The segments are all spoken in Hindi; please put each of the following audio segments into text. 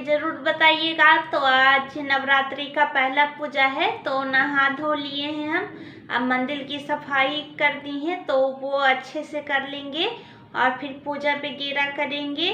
ज़रूर बताइएगा। तो आज नवरात्रि का पहला पूजा है, तो नहा धो लिए हैं हम। अब मंदिर की सफाई कर दी है, तो वो अच्छे से कर लेंगे और फिर पूजा वगैरह करेंगे।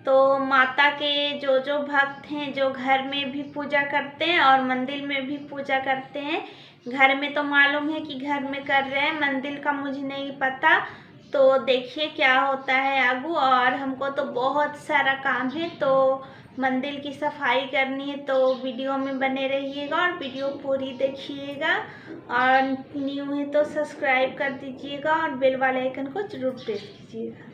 तो माता के जो जो भक्त हैं, जो घर में भी पूजा करते हैं और मंदिर में भी पूजा करते हैं। घर में तो मालूम है कि घर में कर रहे हैं, मंदिर का मुझे नहीं पता। तो देखिए क्या होता है आगू। और हमको तो बहुत सारा काम है, तो मंदिर की सफाई करनी है। तो वीडियो में बने रहिएगा और वीडियो पूरी देखिएगा। और न्यू है तो सब्सक्राइब कर दीजिएगा और बेल वाले आइकन को जरूर प्रेस कीजिएगा।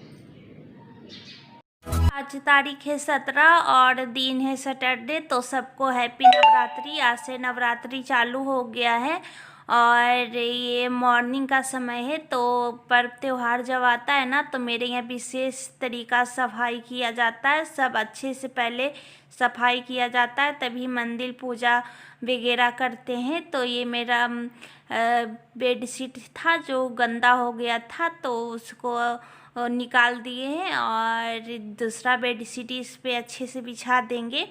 आज तारीख है 17 और दिन है सैटरडे। तो सबको हैप्पी नवरात्रि। आज से नवरात्रि चालू हो गया है और ये मॉर्निंग का समय है। तो पर्व त्योहार जब आता है ना, तो मेरे यहाँ विशेष तरीका सफाई किया जाता है। सब अच्छे से पहले सफाई किया जाता है, तभी मंदिर पूजा वगैरह करते हैं। तो ये मेरा बेडशीट था जो गंदा हो गया था, तो उसको निकाल दिए हैं और दूसरा बेडशीट इस पे अच्छे से बिछा देंगे।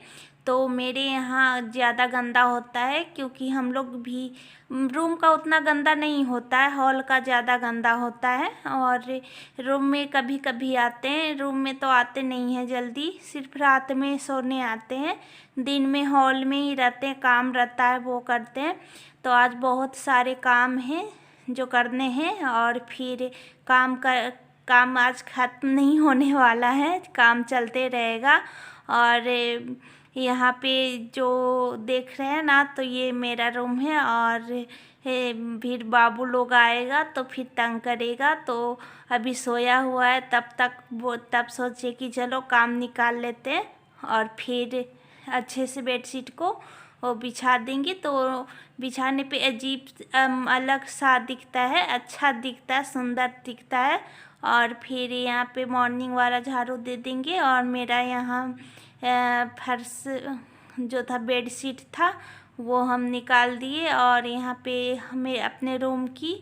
तो मेरे यहाँ ज़्यादा गंदा होता है, क्योंकि हम लोग भी रूम का उतना गंदा नहीं होता है, हॉल का ज़्यादा गंदा होता है। और रूम में कभी कभी आते हैं, रूम में तो आते नहीं हैं जल्दी, सिर्फ रात में सोने आते हैं। दिन में हॉल में ही रहते हैं, काम रहता है वो करते हैं। तो आज बहुत सारे काम हैं जो करने हैं और फिर काम आज खत्म नहीं होने वाला है, काम चलते रहेगा। और यहाँ पे जो देख रहे हैं ना, तो ये मेरा रूम है और फिर बाबू लोग आएगा तो फिर तंग करेगा। तो अभी सोया हुआ है, तब सोचे कि चलो काम निकाल लेते हैं और फिर अच्छे से बेडशीट को वो बिछा देंगे। तो बिछाने पे अजीब अलग सा दिखता है, अच्छा दिखता है, सुंदर दिखता है। और फिर यहाँ पे मॉर्निंग वाला झाड़ू दे देंगे। और मेरा यहाँ फर्श जो था, बेडशीट था, वो हम निकाल दिए और यहाँ पे हमें अपने रूम की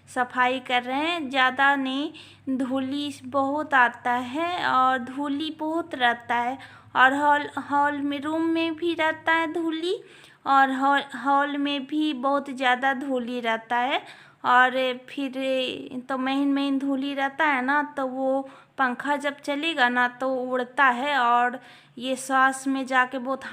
सफाई कर रहे हैं। ज़्यादा नहीं, धूली बहुत आता है और धूली बहुत रहता है। और हॉल में, रूम में भी रहता है धूली और हॉल में भी बहुत ज़्यादा धूली रहता है। और फिर तो महीन धूली रहता है ना, तो वो पंखा जब चलेगा ना तो उड़ता है और ये श्वास में जाके बहुत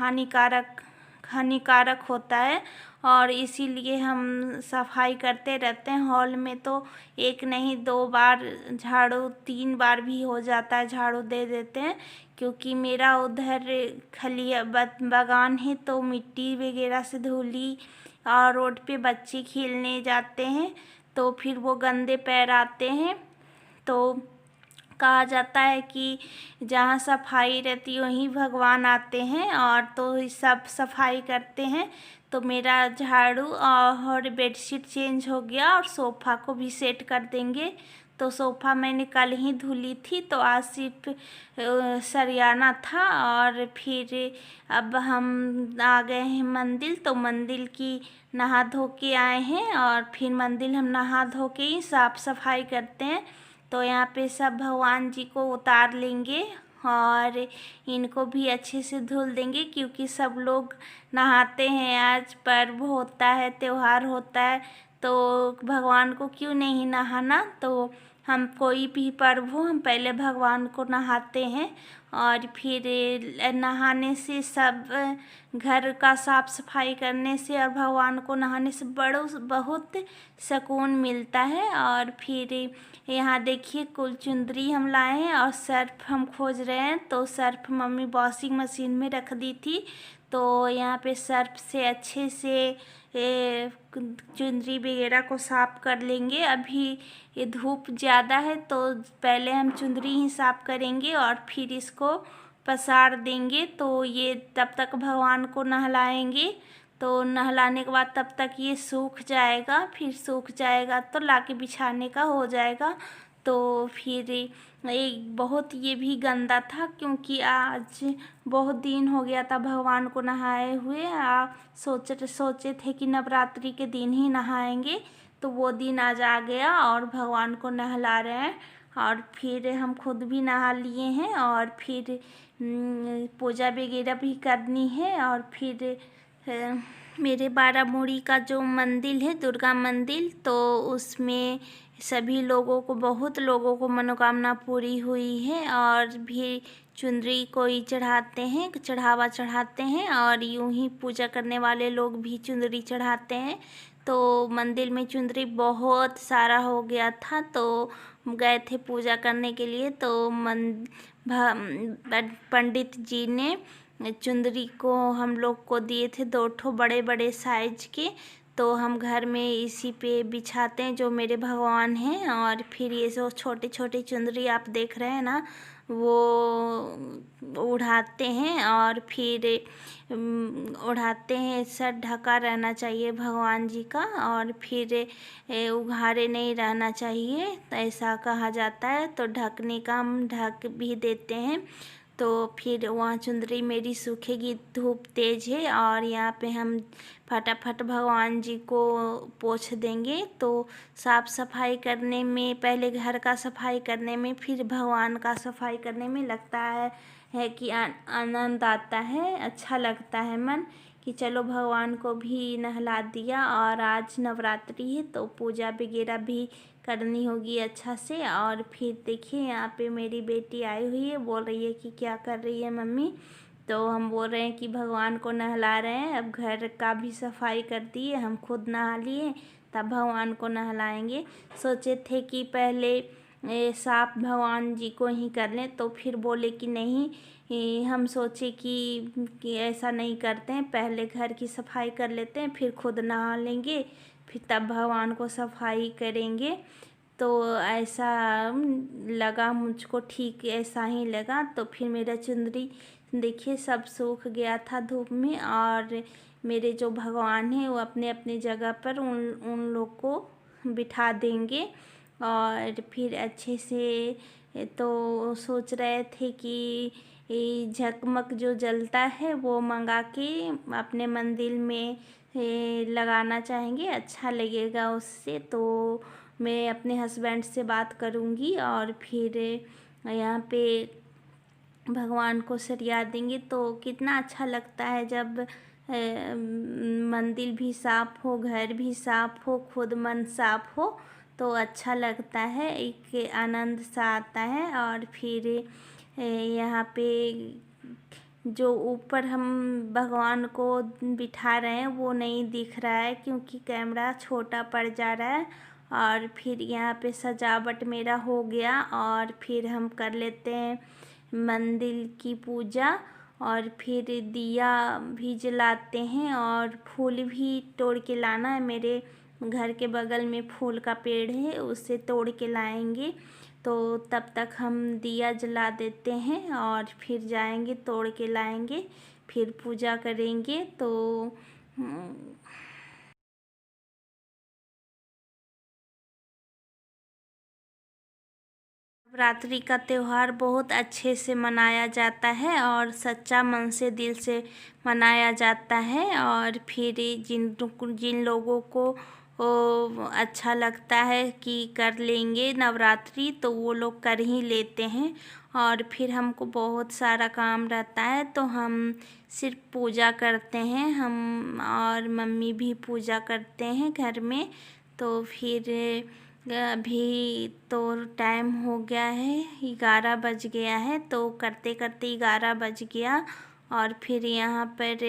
हानिकारक होता है। और इसीलिए हम सफाई करते रहते हैं। हॉल में तो एक नहीं 2 बार झाड़ू, 3 बार भी हो जाता है, झाड़ू दे देते हैं। क्योंकि मेरा उधर खलिया बागान है, तो मिट्टी वगैरह से धूली, और रोड पे बच्चे खेलने जाते हैं तो फिर वो गंदे पैर आते हैं। तो कहा जाता है कि जहाँ सफाई रहती है वहीं भगवान आते हैं, और तो सब सफाई करते हैं। तो मेरा झाड़ू और बेडशीट चेंज हो गया और सोफ़ा को भी सेट कर देंगे। तो सोफ़ा मैंने कल ही धुली थी, तो आज सिर्फ सरियाना था। और फिर अब हम आ गए हैं मंदिर, तो मंदिर की नहा धो के आए हैं और फिर मंदिर हम नहा धो के ही साफ़ सफाई करते हैं। तो यहाँ पे सब भगवान जी को उतार लेंगे और इनको भी अच्छे से धुल देंगे, क्योंकि सब लोग नहाते हैं। आज पर्व होता है, त्योहार होता है, तो भगवान को क्यों नहीं नहाना। तो हम कोई भी पर्व हो, हम पहले भगवान को नहाते हैं और फिर नहाने से, सब घर का साफ सफाई करने से और भगवान को नहाने से बहुत सुकून मिलता है। और फिर यहाँ देखिए कुल चुंदरी हम लाए हैं और सर्फ हम खोज रहे हैं। तो सर्फ मम्मी वॉशिंग मशीन में रख दी थी, तो यहाँ पे सर्फ से अच्छे से चुंदरी वगैरह को साफ़ कर लेंगे। अभी ये धूप ज़्यादा है, तो पहले हम चुंदरी ही साफ़ करेंगे और फिर इसको पसार देंगे। तो ये तब तक भगवान को नहलाएंगे। तो नहलाने के बाद तब तक ये सूख जाएगा, फिर सूख जाएगा तो लाके बिछाने का हो जाएगा। तो फिर बहुत ये भी गंदा था, क्योंकि आज बहुत दिन हो गया था भगवान को नहाए हुए। सोचे थे कि नवरात्रि के दिन ही नहाएंगे, तो वो दिन आज आ गया और भगवान को नहला रहे हैं। और फिर हम खुद भी नहा लिए हैं और फिर पूजा वगैरह भी करनी है। और फिर मेरे बारामुड़ी का जो मंदिर है दुर्गा मंदिर, तो उसमें सभी लोगों को, बहुत लोगों को मनोकामना पूरी हुई है। और भी चुनरी कोई चढ़ाते हैं, चढ़ावा चढ़ाते हैं, और यूं ही पूजा करने वाले लोग भी चुनरी चढ़ाते हैं। तो मंदिर में चुनरी बहुत सारा हो गया था, तो गए थे पूजा करने के लिए। तो पंडित जी ने चुंदरी को हम लोग को दिए थे 2 बड़े बड़े साइज के। तो हम घर में इसी पे बिछाते हैं, जो मेरे भगवान हैं। और फिर ये जो छोटे छोटे चुंदरी आप देख रहे हैं ना, वो उड़ाते हैं। और फिर उड़ाते हैं, सर ढका रहना चाहिए भगवान जी का, और फिर उघाड़े नहीं रहना चाहिए, तो ऐसा कहा जाता है। तो ढकने का हम ढक भी देते हैं। तो फिर वहाँ चुंदरी मेरी सूखेगी, धूप तेज है, और यहाँ पे हम फटाफट भगवान जी को पोंछ देंगे। तो साफ़ सफाई करने में, पहले घर का सफाई करने में, फिर भगवान का सफाई करने में लगता है कि आनंद आता है, अच्छा लगता है मन कि चलो भगवान को भी नहला दिया। और आज नवरात्रि है तो पूजा वगैरह भी करनी होगी अच्छा से। और फिर देखिए यहाँ पे मेरी बेटी आई हुई है, बोल रही है कि क्या कर रही है मम्मी। तो हम बोल रहे हैं कि भगवान को नहला रहे हैं। अब घर का भी सफाई कर दिए, हम खुद नहा लिए, तब भगवान को नहलाएंगे। सोचे थे कि पहले साफ भगवान जी को ही कर लें, तो फिर बोले कि नहीं, हम सोचे कि ऐसा नहीं करते हैं, पहले घर की सफाई कर लेते हैं, फिर खुद नहा लेंगे, फिर तब भगवान को सफाई करेंगे। तो ऐसा लगा मुझको, ठीक ऐसा ही लगा। तो फिर मेरा चुंदरी देखिए सब सूख गया था धूप में। और मेरे जो भगवान हैं वो अपने अपने जगह पर उन लोग को बिठा देंगे। और फिर अच्छे से, तो सोच रहे थे कि झकमक जो जलता है वो मंगा के अपने मंदिर में लगाना चाहेंगे, अच्छा लगेगा उससे। तो मैं अपने हस्बैंड से बात करूँगी और फिर यहाँ पे भगवान को सरिया देंगे। तो कितना अच्छा लगता है जब मंदिर भी साफ़ हो, घर भी साफ़ हो, खुद मन साफ़ हो, तो अच्छा लगता है, एक आनंद सा आता है। और फिर यहाँ पे जो ऊपर हम भगवान को बिठा रहे हैं वो नहीं दिख रहा है, क्योंकि कैमरा छोटा पड़ जा रहा है। और फिर यहाँ पे सजावट मेरा हो गया, और फिर हम कर लेते हैं मंदिर की पूजा। और फिर दिया भी जलाते हैं, और फूल भी तोड़ के लाना है। मेरे घर के बगल में फूल का पेड़ है, उससे तोड़ के लाएंगे। तो तब तक हम दिया जला देते हैं, और फिर जाएंगे तोड़ के लाएंगे, फिर पूजा करेंगे। तो नवरात्रि का त्यौहार बहुत अच्छे से मनाया जाता है, और सच्चा मन से, दिल से मनाया जाता है। और फिर जिन लोगों को अच्छा लगता है कि कर लेंगे नवरात्रि, तो वो लोग कर ही लेते हैं। और फिर हमको बहुत सारा काम रहता है, तो हम सिर्फ पूजा करते हैं, हम और मम्मी भी पूजा करते हैं घर में। तो फिर अभी तो टाइम हो गया है, 11 बज गया है, तो करते करते 11 बज गया। और फिर यहाँ पर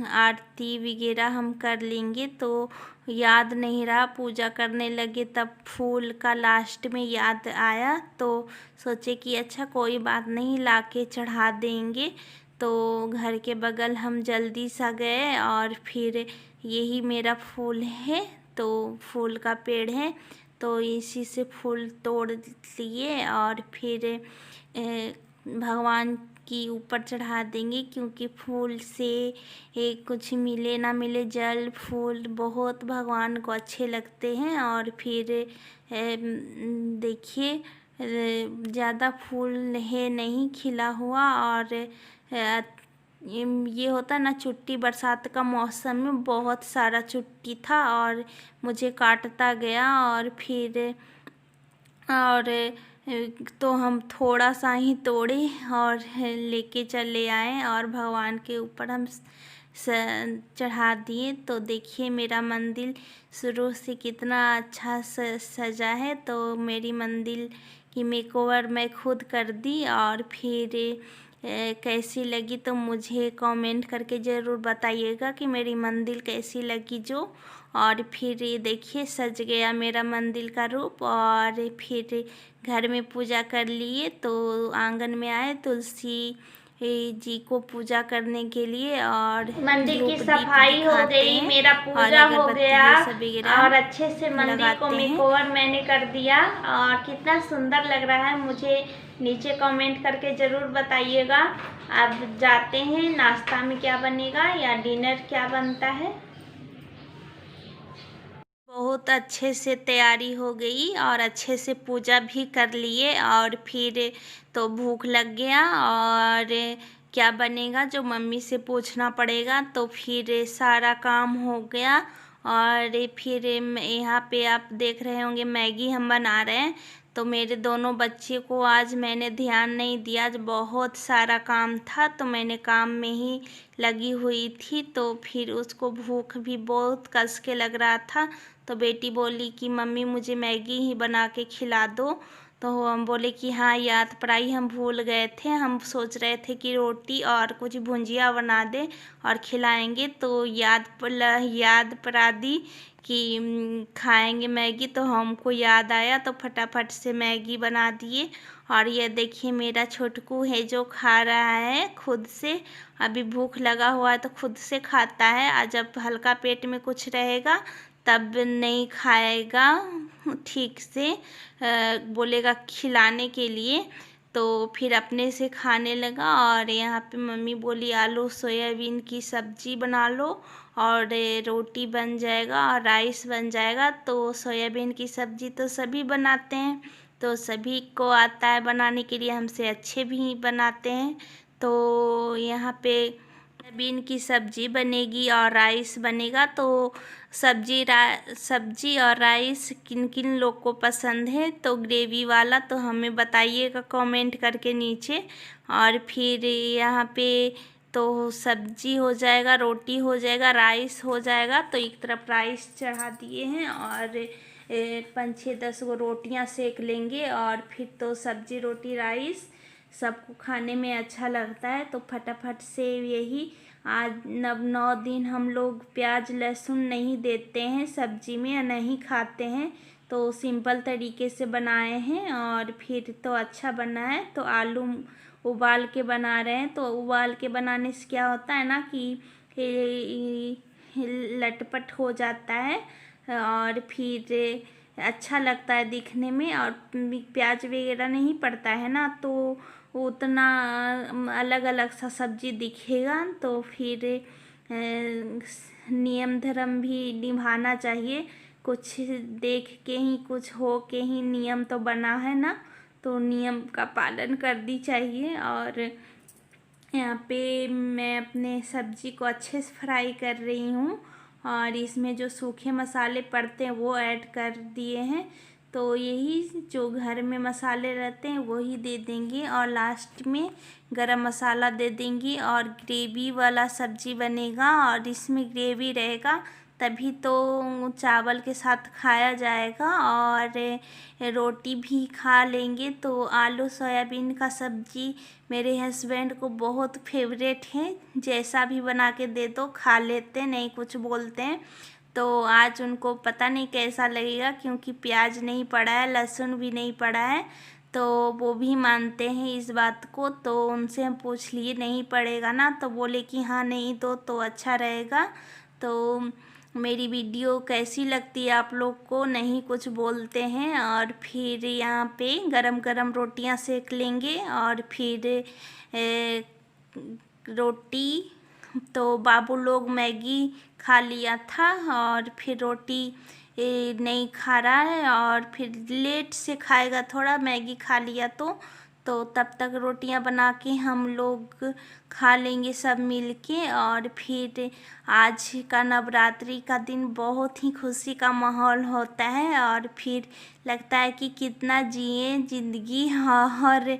आरती वगैरह हम कर लेंगे। तो याद नहीं रहा, पूजा करने लगे तब फूल का लास्ट में याद आया, तो सोचे कि अच्छा कोई बात नहीं, लाके चढ़ा देंगे। तो घर के बगल हम जल्दी सा गए, और फिर यही मेरा फूल है, तो फूल का पेड़ है, तो इसी से फूल तोड़ लिए, और फिर भगवान की ऊपर चढ़ा देंगे। क्योंकि फूल से कुछ मिले ना मिले, जल फूल बहुत भगवान को अच्छे लगते हैं। और फिर देखिए ज़्यादा फूल है नहीं खिला हुआ, और ये होता ना चुट्टी, बरसात का मौसम में बहुत सारा चुट्टी था, और मुझे काटता गया। और फिर और तो हम थोड़ा सा ही तोड़े और लेके चले आए और भगवान के ऊपर हम चढ़ा दिए। तो देखिए मेरा मंदिर शुरू से कितना अच्छा सजा है। तो मेरी मंदिर की मेकओवर मैं खुद कर दी और फिर कैसी लगी तो मुझे कमेंट करके ज़रूर बताइएगा कि मेरी मंदिर कैसी लगी जो। और फिर ये देखिए सज गया मेरा मंदिर का रूप। और फिर घर में पूजा कर लिए तो आंगन में आए तुलसी जी को पूजा करने के लिए और मंदिर की धूप सफाई हो गई, मेरा पूजा हो गया और अच्छे से मंदिर को मेकओवर मैंने कर दिया। और कितना सुंदर लग रहा है मुझे नीचे कमेंट करके ज़रूर बताइएगा। अब जाते हैं नाश्ता में क्या बनेगा या डिनर क्या बनता है। बहुत अच्छे से तैयारी हो गई और अच्छे से पूजा भी कर लिए। और फिर तो भूख लग गया और क्या बनेगा जो मम्मी से पूछना पड़ेगा। तो फिर सारा काम हो गया। और फिर यहाँ पे आप देख रहे होंगे मैगी हम बना रहे हैं। तो मेरे दोनों बच्चे को आज मैंने ध्यान नहीं दिया, आज बहुत सारा काम था तो मैंने काम में ही लगी हुई थी। तो फिर उसको भूख भी बहुत कस के लग रहा था। तो बेटी बोली कि मम्मी मुझे मैगी ही बना के खिला दो। तो हम बोले कि हाँ याद पड़ाई, हम भूल गए थे, हम सोच रहे थे कि रोटी और कुछ भुंजिया बना दे और खिलाएंगे। तो याद पड़ा दी कि खाएंगे मैगी। तो हमको याद आया तो फटाफट से मैगी बना दिए। और ये देखिए मेरा छोटकू है जो खा रहा है खुद से। अभी भूख लगा हुआ है तो खुद से खाता है। आज जब हल्का पेट में कुछ रहेगा तब नहीं खाएगा ठीक से, बोलेगा खिलाने के लिए। तो फिर अपने से खाने लगा। और यहाँ पे मम्मी बोली आलू सोयाबीन की सब्जी बना लो और रोटी बन जाएगा और राइस बन जाएगा। तो सोयाबीन की सब्जी तो सभी बनाते हैं, तो सभी को आता है बनाने के लिए, हमसे अच्छे भी बनाते हैं। तो यहाँ पे सोयाबीन की सब्जी बनेगी और राइस बनेगा। तो सब्जी और राइस किन किन लोग को पसंद है तो ग्रेवी वाला तो हमें बताइएगा कमेंट करके नीचे। और फिर यहाँ पे तो सब्जी हो जाएगा, रोटी हो जाएगा, राइस हो जाएगा। तो एक तरफ राइस चढ़ा दिए हैं और 5-6-10 गो रोटियाँ सेक लेंगे। और फिर तो सब्जी रोटी राइस सबको खाने में अच्छा लगता है। तो फटाफट से यही आज 9 दिन हम लोग प्याज लहसुन नहीं देते हैं सब्जी में या नहीं खाते हैं। तो सिंपल तरीके से बनाए हैं और फिर तो अच्छा बना है। तो आलू उबाल के बना रहे हैं। तो उबाल के बनाने से क्या होता है ना कि लटपट हो जाता है और फिर अच्छा लगता है दिखने में। और प्याज वगैरह नहीं पड़ता है ना तो उतना अलग अलग सा सब्जी दिखेगा। तो फिर नियम धर्म भी निभाना चाहिए, कुछ देख के ही कुछ हो के ही नियम तो बना है ना, तो नियम का पालन करनी चाहिए। और यहाँ पे मैं अपने सब्जी को अच्छे से फ्राई कर रही हूँ और इसमें जो सूखे मसाले पड़ते हैं वो ऐड कर दिए हैं। तो यही जो घर में मसाले रहते हैं वही दे देंगे और लास्ट में गरम मसाला दे देंगी। और ग्रेवी वाला सब्जी बनेगा और इसमें ग्रेवी रहेगा तभी तो चावल के साथ खाया जाएगा और रोटी भी खा लेंगे। तो आलू सोयाबीन का सब्जी मेरे हस्बैंड को बहुत फेवरेट है, जैसा भी बना के दे दो खा लेते, नहीं कुछ बोलते हैं। तो आज उनको पता नहीं कैसा लगेगा क्योंकि प्याज नहीं पड़ा है, लहसुन भी नहीं पड़ा है। तो वो भी मानते हैं इस बात को। तो उनसे हम पूछ लिए नहीं पड़ेगा ना, तो बोले कि हाँ नहीं दो तो अच्छा रहेगा। तो मेरी वीडियो कैसी लगती है आप लोग को, नहीं कुछ बोलते हैं। और फिर यहाँ पे गरम गरम रोटियाँ सेक लेंगे और फिर रोटी तो बाबू लोग मैगी खा लिया था और फिर रोटी नहीं खा रहा है और फिर लेट से खाएगा, थोड़ा मैगी खा लिया तो तो तब तक रोटियां बना के हम लोग खा लेंगे सब मिल के। और फिर आज का नवरात्रि का दिन बहुत ही खुशी का माहौल होता है और फिर लगता है कि कितना जिए ज़िंदगी। और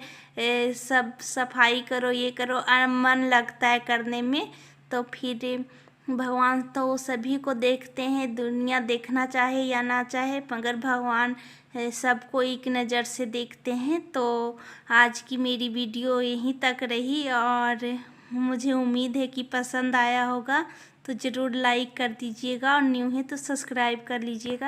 सब सफाई करो, ये करो, मन लगता है करने में। तो फिर भगवान तो सभी को देखते हैं, दुनिया देखना चाहे या ना चाहे, मगर भगवान सबको एक नज़र से देखते हैं। तो आज की मेरी वीडियो यहीं तक रही और मुझे उम्मीद है कि पसंद आया होगा। तो ज़रूर लाइक कर दीजिएगा और न्यू है तो सब्सक्राइब कर लीजिएगा।